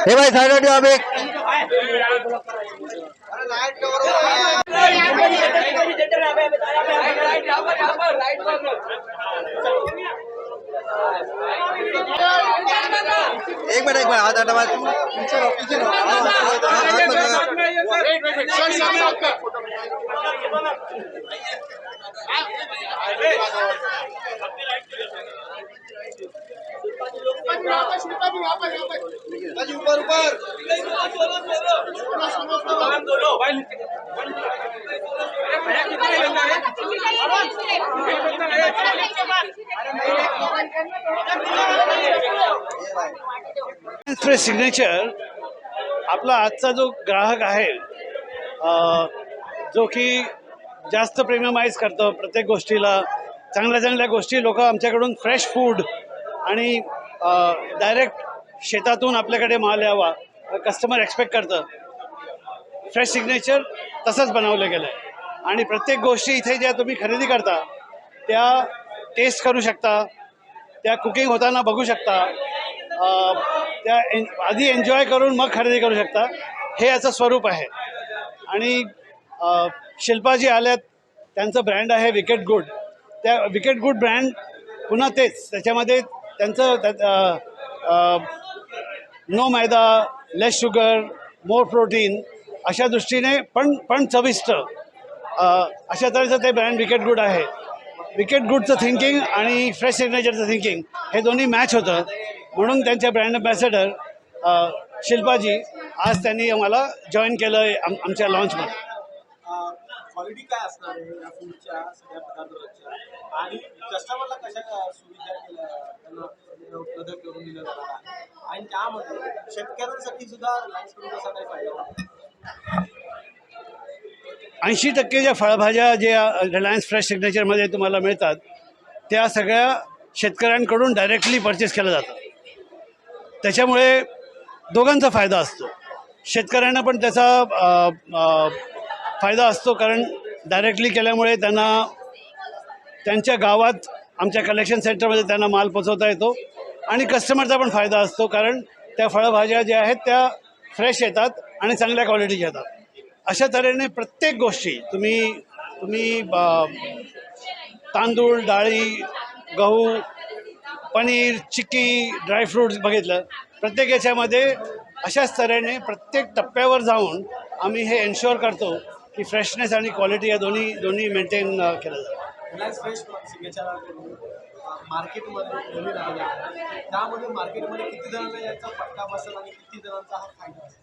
हे भाई साइड हटो आप एक। एक मिनट हाथ हटा। ऊपर ऊपर फ्रेश सिग्नेचर आपला आजचा जो ग्राहक आहे, जो की जास्त प्रीमियमाइज करतो प्रत्येक गोष्टीला, चांगल्या चांगल्या गोष्टी लोक आमच्याकडून फ्रेश फूड आणि डायरेक्ट शेतातून आपल्याकडे माल यावा कस्टमर एक्सपेक्ट करतं. फ्रेश सिग्नेचर तसंच बनवलं गेलं आहे आणि प्रत्येक गोष्टी इथे ज्या तुम्ही खरेदी करता त्या टेस्ट करू शकता, त्या कुकिंग होताना बघू शकता, त्या आधी एन्जॉय करून मग खरेदी करू शकता. हे याचं स्वरूप आहे. आणि शिल्पाजी आल्यात, त्यांचं ब्रँड आहे विकेट गुड. त्या विकेट गुड ब्रँड पुन्हा तेच त्याच्यामध्ये त्यांचं नो मैदा, लेस शुगर, मोर प्रोटीन अशा दृष्टीने पण चविष्ट अशा तऱ्हेचं ते ब्रँड विकेट गुड आहे. विकेट गुडचं थिंकिंग आणि फ्रेश सिग्नेचरचं थिंकिंग हे दोन्ही मॅच होतं. म्हणून त्यांच्या ब्रँड अँबॅसेडर शिल्पाजी आज त्यांनी आम्हाला जॉईन केलं आहे आमच्या लॉन्चमध्ये. क्वालिटी काय असणार आहे या फूडच्या सगळ्या पदार्थांच्या आणि कस्टमरला कशा सुविधा त्यांना उपलब्ध करून दिल्या जाणार आहे आणि त्यामध्ये शेतकऱ्यांसाठी सुद्धा कसा काही फायदा? 80% ज्या फळभाज्या ज्या रिलायन्स फ्रेश सिग्नेचरमध्ये तुम्हाला मिळतात त्या सगळ्या शेतकऱ्यांकडून डायरेक्टली परचेस केल्या जातात. त्याच्यामुळे दोघांचा फायदा असतो. शेतकऱ्यांना पण त्याचा फायदा असतो, कारण डायरेक्टली केल्यामुळे त्यांना त्यांच्या गावात आमच्या कलेक्शन सेंटरमध्ये त्यांना माल पोचवता येतो. आणि कस्टमरचा पण फायदा असतो, कारण त्या फळभाज्या ज्या आहेत त्या फ्रेश येतात आणि चांगल्या क्वालिटीच्या येतात. अशा तऱ्हेने प्रत्येक गोष्टी तुम्ही तांदूळ, डाळी, गहू, पनीर, चिक्की, ड्रायफ्रूट्स बघितलं, प्रत्येक याच्यामध्ये अशाच तऱ्हेने प्रत्येक टप्प्यावर जाऊन आम्ही हे एन्श्युअर करतो की फ्रेशनेस आणि क्वालिटी या दोन्ही मेंटेन केलं जातं. रिलायन्स फ्रेश सिग्नेचर मार्केटमध्ये नवीन आलेला आहे, त्यामध्ये मार्केटमध्ये किती जणांना याचा फटका बसेल आणि किती जणांचा हा फायदा असेल?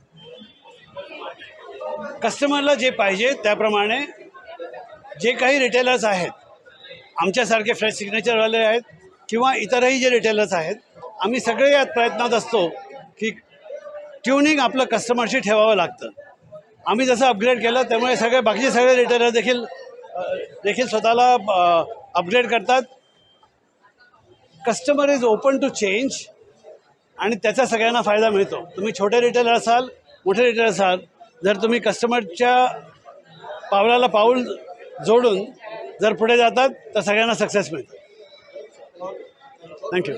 कस्टमरला जे पाहिजे त्याप्रमाणे जे काही रिटेलर्स आहेत, आमच्यासारखे फ्रेश सिग्नेचरवाले आहेत किंवा इतरही जे रिटेलर्स आहेत, आम्ही सगळे यात प्रयत्नात असतो की ट्युनिंग आपलं कस्टमरशी ठेवावं लागतं. आम्ही जसं अपग्रेड केलं त्यामुळे बाकीचे सगळे रिटेलर देखील स्वतःला अपग्रेड करतात. Customer is open to change आणि त्याचा सगळ्यांना फायदा मिळतो. तुम्ही छोटे रिटेलर असाल, मोठे रिटेलर असाल, जर तुम्ही कस्टमरच्या पावलाला पाऊल जोडून जर पुढे जातात तर सगळ्यांना सक्सेस मिळतं. थँक्यू.